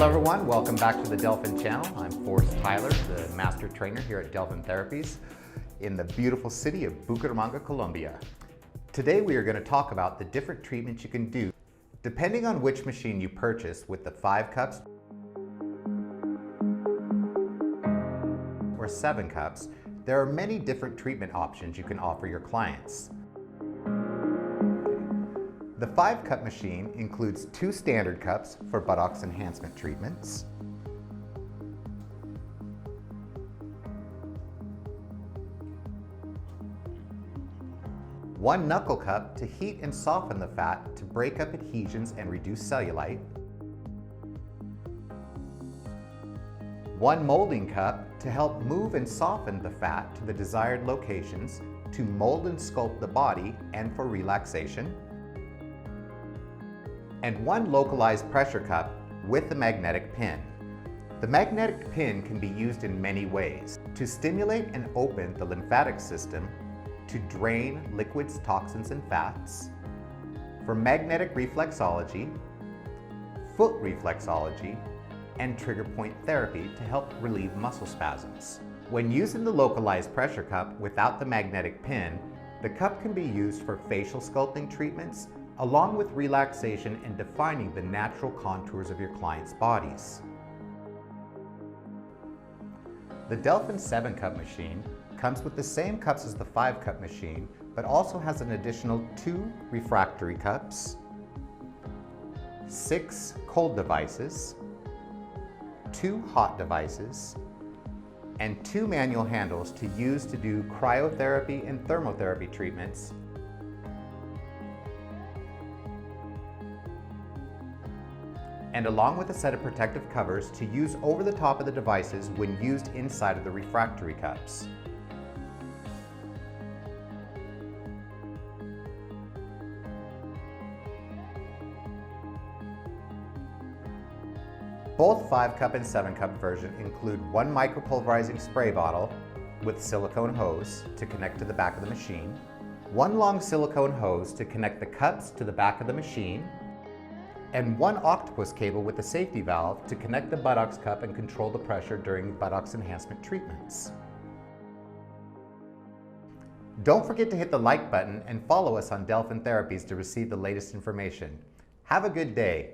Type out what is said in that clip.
Hello everyone, welcome back to the Delfín channel. I'm Forrest Tyler, the Master Trainer here at Delfín Therapies in the beautiful city of Bucaramanga, Colombia. Today we are going to talk about the different treatments you can do depending on which machine you purchase with the 5 cups or 7 cups. There are many different treatment options you can offer your clients. The 5-cup machine includes 2 standard cups for buttocks enhancement treatments, one knuckle cup to heat and soften the fat to break up adhesions and reduce cellulite, one molding cup to help move and soften the fat to the desired locations to mold and sculpt the body and for relaxation, and one localized pressure cup with a magnetic pin. The magnetic pin can be used in many ways: to stimulate and open the lymphatic system, to drain liquids, toxins, and fats, for magnetic reflexology, foot reflexology, and trigger point therapy to help relieve muscle spasms. When using the localized pressure cup without the magnetic pin, the cup can be used for facial sculpting treatments, along with relaxation and defining the natural contours of your clients' bodies. The Delfín 7-cup machine comes with the same cups as the 5-cup machine, but also has an additional 2 refractory cups, 6 cold devices, 2 hot devices, and 2 manual handles to use to do cryotherapy and thermotherapy treatments, and along with a set of protective covers to use over the top of the devices when used inside of the refractory cups. Both 5-cup and 7-cup version include one micropulverizing spray bottle with silicone hose to connect to the back of the machine, one long silicone hose to connect the cups to the back of the machine, and one OCTOPUS cable with a safety valve to connect the buttocks cup and control the pressure during buttocks enhancement treatments. Don't forget to hit the like button and follow us on Delfín Therapies to receive the latest information. Have a good day.